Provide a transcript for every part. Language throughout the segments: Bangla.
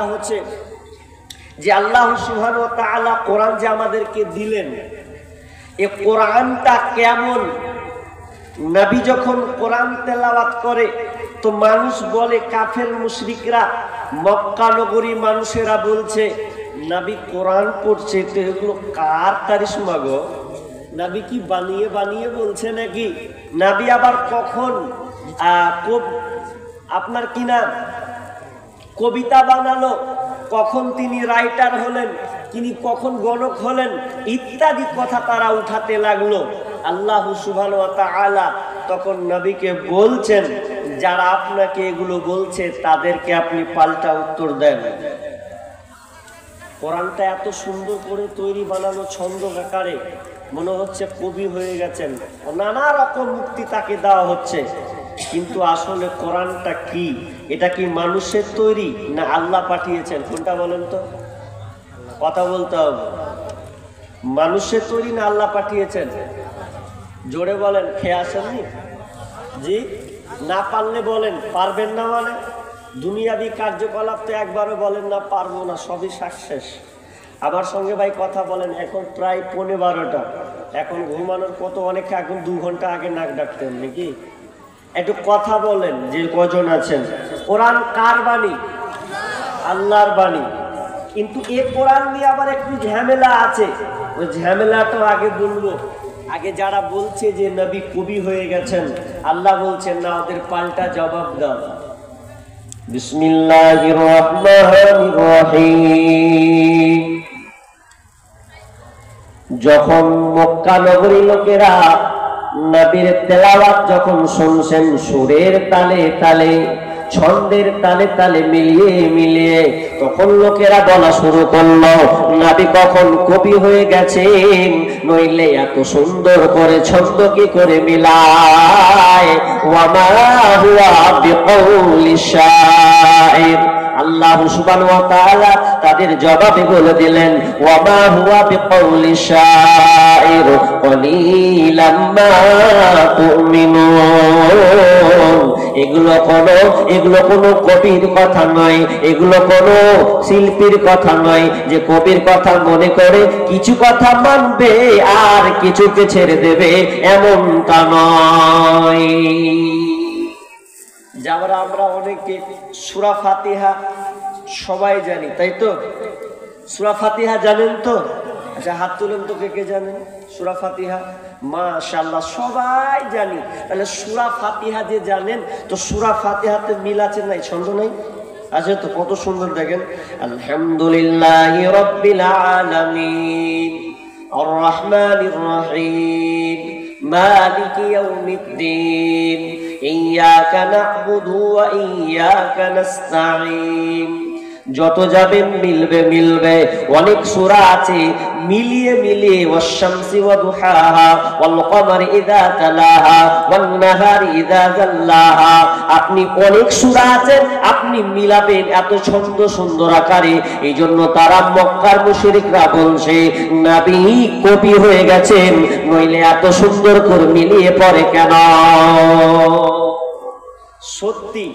ব্যাপারটা হচ্ছে যে আল্লাহ সুবহানাহু ওয়া তাআলা কোরআন যে আমাদেরকে দিলেন, এই কোরআনটা কেমন। নবী যখন কোরআন তেলাওয়াত করে তো মানুষ বলে, কাফের মুশরিকরা, মক্কা নগরী মানুষেরা বলছে নবী কোরআন পড়ছে, তো এগুলো কার কারিশমা গো? নবী কি বানিয়ে বানিয়ে বলছে নাকি? নবী আবার কখন আপনার কিনা কবিতা বানালো, কখন তিনি রাইটার হলেন, তিনি কখন গণক হলেন, ইত্যাদি কথা তারা উঠাতে লাগলো। আল্লাহ সুবহানাহু ওয়া তাআলা তখন নবীকে বলছেন, যারা আপনাকে এগুলো বলছে তাদেরকে আপনি পাল্টা উত্তর দেন। কোরআনটা এত সুন্দর করে তৈরি বানানো ছন্দ আকারে, মনে হচ্ছে কবি হয়ে গেছেন, নানা রকম মুক্তি তাকে দেওয়া হচ্ছে। কিন্তু আসলে কোরআনটা কি? এটা কি মানুষের তৈরি না আল্লাহ পাঠিয়েছেন? কোনটা বলেন তো, কথা বলতে হবে। মানুষের তৈরি না আল্লাহ পাঠিয়েছেন? জোরে বলেন, খেয়ে আসেননি? জি, না পারলে বলেন, পারবেন না মানে দুনিয়াবি কার্যকলাপ তো একবারও বলেন না পারবো না, সবই সাকসেস। আমার সঙ্গে ভাই কথা বলেন, এখন প্রায় 11:15, এখন ঘুমানোর কত অনেকে এখন 2 ঘন্টা আগে নাক ডাকতেন নাকি? একটু কথা বলেন যে কজন আছেন। কোরআন কার বাণী? আল্লাহর বাণী। কিন্তু এ কোরআন নিয়ে আবার একটু ঝামেলা আছে, ওই ঝামেলাটা আগে বলবো। আগে যারা বলছে যে নবী কবি হয়ে গেছেন, আল্লাহ বলছেন না, ওদের পাল্টা জবাব দাও। বিসমিল্লাহির রহমানির রহিম। যখন মক্কা নগরী লোকেরা নবীর তেলাওয়াত যখন শুনছেন, সুরের তালে তালে, ছন্দের তালে তালে মিলিয়ে মিলিয়ে, তখন লোকেরা বলা শুরু করলো, নবী কখন কবি হয়ে গেছেন, নইলে এত সুন্দর করে ছন্দ কি করে মিলায়। ওয়া মা হুয়া বিকাউলি শাইর। আল্লাহ সুবহানাহু ওয়া তাআলা তাদের জবাবে বলে দিলেন, ওয়া মা হুয়া বিকাউলি শাইর কলিলাম মা তুমিনুন। এগুলো কোনো কবির কথা নয়, এগুলো কোনো শিল্পীর কথা নয় যে কবির কথা মনে করে কিছু কথা মানবে আর কিছুকে ছেড়ে দেবে, এমনটা নয়। যারা আমরা অনেকে সূরা ফাতিহা সবাই জানি, তাই তো? সূরা ফাতিহা জানেন তো? আচ্ছা হাত তুলেন তো, কে কে জানেন সূরা ফাতিহা? মাশাআল্লাহ, সবাই জানি। তাহলে সূরা ফাতিহা যে জানেন, তো সূরা ফাতিহাতে মিল আছে নাই, ছন্দ নাই? আছে তো, কত সুন্দর দেখেন। আলহামদুলিল্লাহি রাব্বিল আলামিন আর রহমানির রহিম মালিকি ইয়াউমিদ্দিন ইয়্যাকা না'বুদু ওয়া ইয়্যাকা নাস্তাঈন। যত যাবে মিলবে মিলবে। অনেক সূরা আছে মিলিয়ে মিলিয়ে, ওয়াশ-শামসি ওয়া দুহাহা ওয়াল কমারি ইযা তালাহা ওয়ান নাহারি ইযা জাল্লাহা। আপনি অনেক সূরা আছে আপনি মিলাবেন এত ছন্দ সুন্দর আকারে। এইজন্য তারা মক্কার মুশরিকরা বলছে নবী কবি হয়ে গেছেন, নইলে এত সুন্দর করে মিলিয়ে পড়ে কেন? সত্যি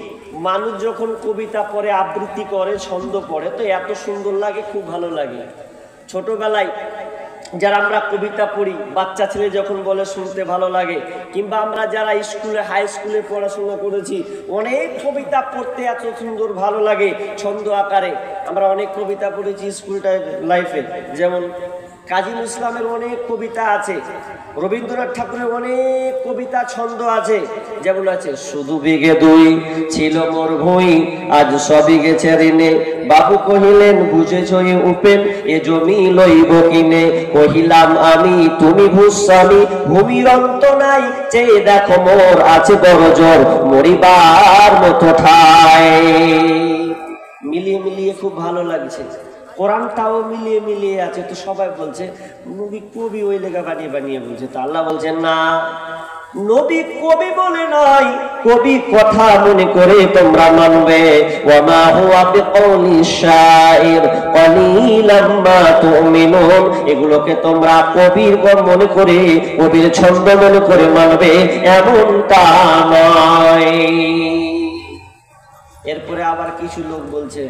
মানুষ যখন কবিতা পড়ে, আবৃত্তি করে, ছন্দ পড়ে, তো এত সুন্দর লাগে, খুব ভালো লাগে। ছোটবেলায় যারা আমরা কবিতা পড়ি, বাচ্চা ছেলে যখন বলে শুনতে ভালো লাগে, কিংবা আমরা যারা স্কুলে হাই স্কুলে পড়াশোনা করেছি, অনেক কবিতা পড়তে এত সুন্দর ভালো লাগে ছন্দ আকারে। আমরা অনেক কবিতা পড়েছি স্কুল লাইফে, যেমন কাজী নজরুল ইসলামের অনেক কবিতা আছে, রবীন্দ্রনাথ ঠাকুরের অনেক কবিতা ছন্দ আছে, যেমন আছে শুধু বিঘে দুই ছিল মোর ভুঁই, আজ সবই গেছে ঋণে, বাবু কহিলেন বুঝেছই উপেন, এ জমি লইব কিনে, কহিলাম আমি তুমি ভূস্বামী, ভূমির অন্ত নাই, চেয়ে দেখো মোর আছে বড় জোর, মরিবার মতো ঠাই। মিলিয়ে মিলিয়ে খুব ভালো লাগছে। কোরআনটাও মিলিয়ে মিলিয়ে আছে, তো সবাই বলছে নবী কবি ওই লেখা বানিয়ে বানিয়ে বলছে। তো আল্লাহ বলছেন না, নবী কবি বলে নয়, কবি কথা মনে করে তোমরা মানবে। ওয়া মা হুয়া বিকাউলি শাইর কলিলাম মা তুমিনুন। এগুলোকে তোমরা কবির মনে করে, কবির ছন্দ মনে করে মানবে, এমনটা নয়। এরপরে আবার কিছু লোক বলছে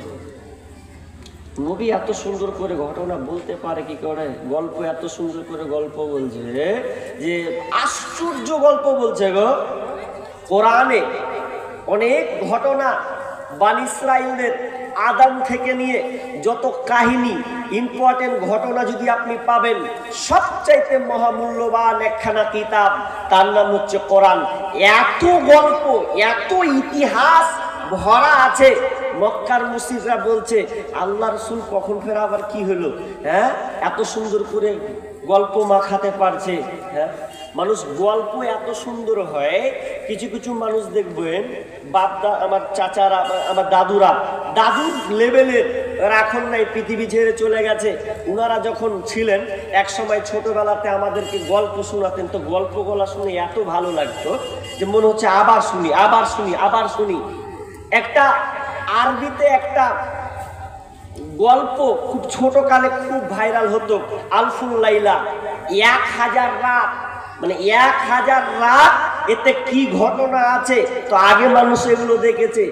নবী এত সুন্দর করে ঘটনা বলতে পারে কি করে, গল্প এত সুন্দর করে গল্প বলছে যে আশ্চর্য গল্প বলছে গো। কোরআনে অনেক ঘটনা বনী ইসরাইলদের আদম থেকে নিয়ে যত কাহিনী ইম্পর্টেন্ট ঘটনা যদি আপনি পাবেন, সবচাইতে মহামূল্যবান একখানা কিতাব, তার নাম হচ্ছে কোরআন। এত গল্প, এত ইতিহাস ভরা আছে। মক্কার মুশরিকরা বলছে আল্লাহ রাসূল কখন ফের আবার কি হলো, হ্যাঁ এত সুন্দর করে গল্প মাখাতে পারছে। হ্যাঁ, মানুষ গল্প এত সুন্দর হয়, কিছু কিছু মানুষ দেখবেন বাপদা, আমার চাচারা, আমার দাদুরা, দাদুর লেভেলের এখন নাই, পৃথিবী ছেড়ে চলে গেছে। ওনারা যখন ছিলেন এক সময় ছোটবেলাতে আমাদেরকে গল্প শোনাতেন, তো গল্প গলা শুনে এত ভালো লাগতো যে মনে হচ্ছে আবার শুনি আবার শুনি আবার শুনি। একটা আরবিতে একটা গল্প খুব ছোট কালে খুব ভাইরাল হতো, আলফুল লাইলা, 1000 রাত, মানে 1000 রাত। এতে কি ঘটনা আছে, তো আগে মানুষ এগুলো দেখেছে।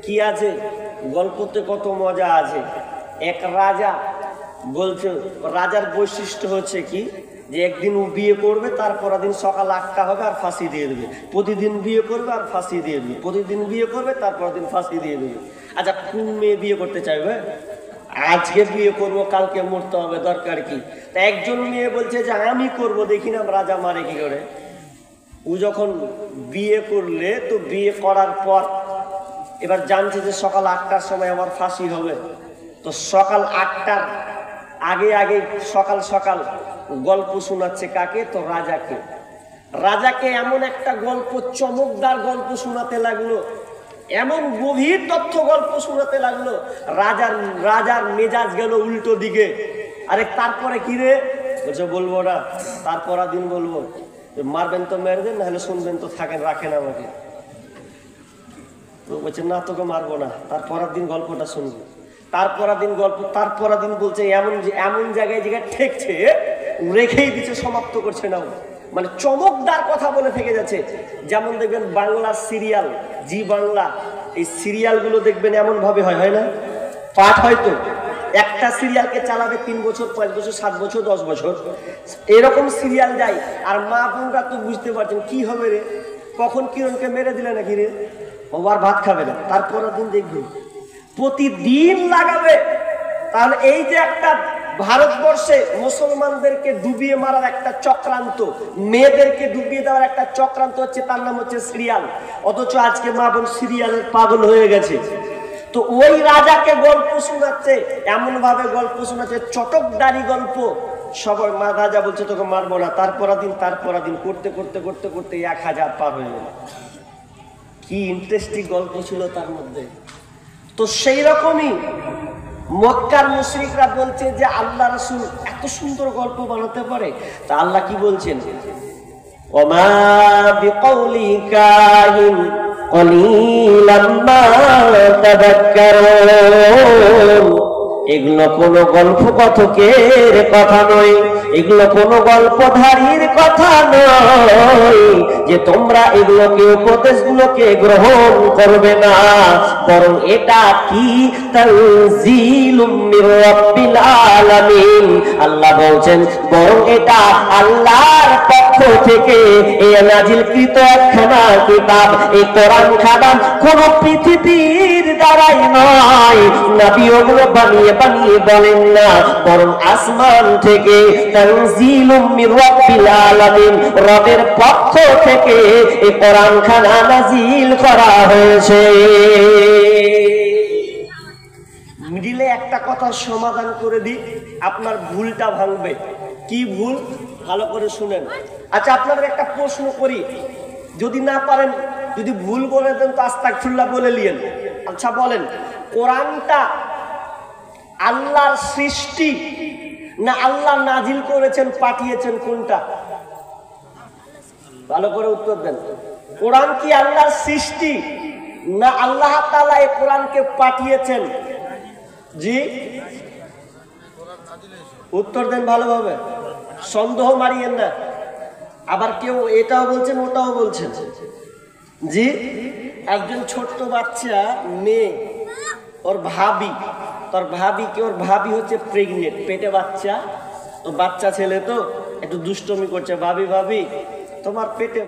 কি আছে গল্পতে, কত মজা আছে। এক রাজা বলছে, রাজার বৈশিষ্ট্য হচ্ছে কি যে একদিন ও বিয়ে করবে, তারপর দিন সকাল 8টা হবে আর ফাঁসি দিয়ে দেবে। প্রতিদিন বিয়ে করবে আর ফাঁসি দিয়ে দেবে, প্রতিদিন বিয়ে করবে তারপর দিন ফাঁসি দিয়ে দেবে। আচ্ছা, কোন মেয়ে বিয়ে করতে চাইবে? আজকে বিয়ে করব, কালকে মরতে হবে, দরকার কি? তা একজন মেয়ে বলছে যে আমি করব, দেখি না রাজা মারে কি করে। ও যখন বিয়ে করলে, তো বিয়ে করার পর এবার জানছে যে সকাল 8টার সময় আমার ফাঁসি হবে। তো সকাল 8টার আগে আগে সকাল সকাল গল্প শোনাচ্ছে কাকে? তো রাজাকে। রাজাকে এমন একটা গল্প, চমকদার গল্প শোনাতে লাগলো, এমন গভীর তথ্য গল্প শোনাতে লাগলো, রাজার মেজাজ গেল উল্টো দিকে। আরে তারপরে কি রে? বলছে বলবো না, তারপর দিন বলবো। মারবেন তো মেরে দেন, নাহলে শুনবেন তো থাকেন, রাখেন আমাকে। তো বলছে না, তোকে মারবো না, তারপর দিন গল্পটা শুনবো। তারপর দিন গল্প, তারপর দিন বলছে এমন জায়গায় ঠেকছে, রেখেই দিচ্ছে, সমাপ্ত করছে না। মানে চমকদার কথা বলে থেকে যাচ্ছে। যেমন দেখবেন বাংলা সিরিয়াল, জি বাংলা, এই সিরিয়ালগুলো দেখবেন এমন ভাবে হয় না, পাঠ হয়তো একটা সিরিয়ালকে চালাবে 3 বছর, 5 বছর, 7 বছর, 10 বছর, এরকম সিরিয়াল যায়। আর মা বোনরা তো বুঝতে পারছেন কি হবে রে, কখন কিরণকে মেরে দিলে নাকি রে, ও আর ভাত খাবে না। তারপর দিন দেখবে প্রতিদিন লাগাবে। তাহলে এই যে একটা ভারতবর্ষে মুসলমানদেরকে ডুবিয়ে মারার একটা চক্রান্ত, মেয়েদেরকে ডুবিয়ে দেওয়ার একটা চক্রান্ত হচ্ছে, তার নাম হচ্ছে সিরিয়াল। অথচ আজকে মা বোন সিরিয়ালের পাগল হয়ে গেছে। তো ওই রাজাকে গল্প শোনাচ্ছে, এমন ভাবে গল্প শোনাচ্ছে, চটকদারি গল্প। সবাই রাজা বলছে তোকে মারবো না, তারপর দিন করতে করতে করতে করতে 1000 পার হয়ে গেল। কি ইন্টারেস্টিং গল্প ছিল তার মধ্যে। তো সেই রকমই মক্কার মুশরিকরা বলছে যে আল্লাহ রাসূল এত সুন্দর গল্প বানাতে পারে। তা আল্লাহ কি বলছেন? ওমা বিকাউলি কাহিন কলিলাম মা তাযাক্কারুন। এগুলো কোনো গল্প কথকের কথা নয়, এগুলো কোনো গল্পধারীর কথা নয় যে তোমরা এগুলোকে, উপদেশগুলোকে গ্রহণ করবে না, বরং এটা কি তানজিলুম মির রাব্বিল আলামিন। আল্লাহ বলছেন বরং এটা আল্লাহর পক্ষ থেকে নাজিলকৃত একখানা কিতাব। এই কোরআন খানা কোন পৃথিবীর দ্বারাই নয়, নবী ওগুলো বানিয়ে বানিয়ে বলেন না, বরং আসমান থেকে তানজিলুম মির রাব্বিল আলামিন, রবের পক্ষ থেকে এই কোরআন খানা নাজিল করা হয়েছে। মিডিলে একটা কথা সমাধান করে দিই, আপনার ভুলটা ভাঙবে। কি ভুল? ভালো করে শুনেন। আচ্ছা, আপনাদের একটা প্রশ্ন করি, যদি না পারেন, যদি ভুল বলে দেন তো আস্তাগফিরুল্লাহ বলে নিয়েন। আচ্ছা বলেন, কোরআনটা আল্লাহর সৃষ্টি না আল্লাহ নাজিল করেছেন, পাঠিয়েছেন, কোনটা? ভালো করে উত্তর দেন। কোরআন কি আল্লাহর সৃষ্টি না আল্লাহ তাআলা এই কোরআনকে পাঠিয়েছেন? জি, উত্তর দেন ভালোভাবে, সন্দেহ মারিয়েন না। আবার কেউ এটাও বলছেন ওটাও বলছেন। জি, একজন ছোট্ট বাচ্চা মেয়ে, ওর ভাবি, তোর ভাবি কি, ওর ভাবি হচ্ছে প্রেগনেন্ট, পেটে বাচ্চা, তো বাচ্চা ছেলে তো একটু দুষ্টমি করছে, ভাবি ভাবি তোমার পেটে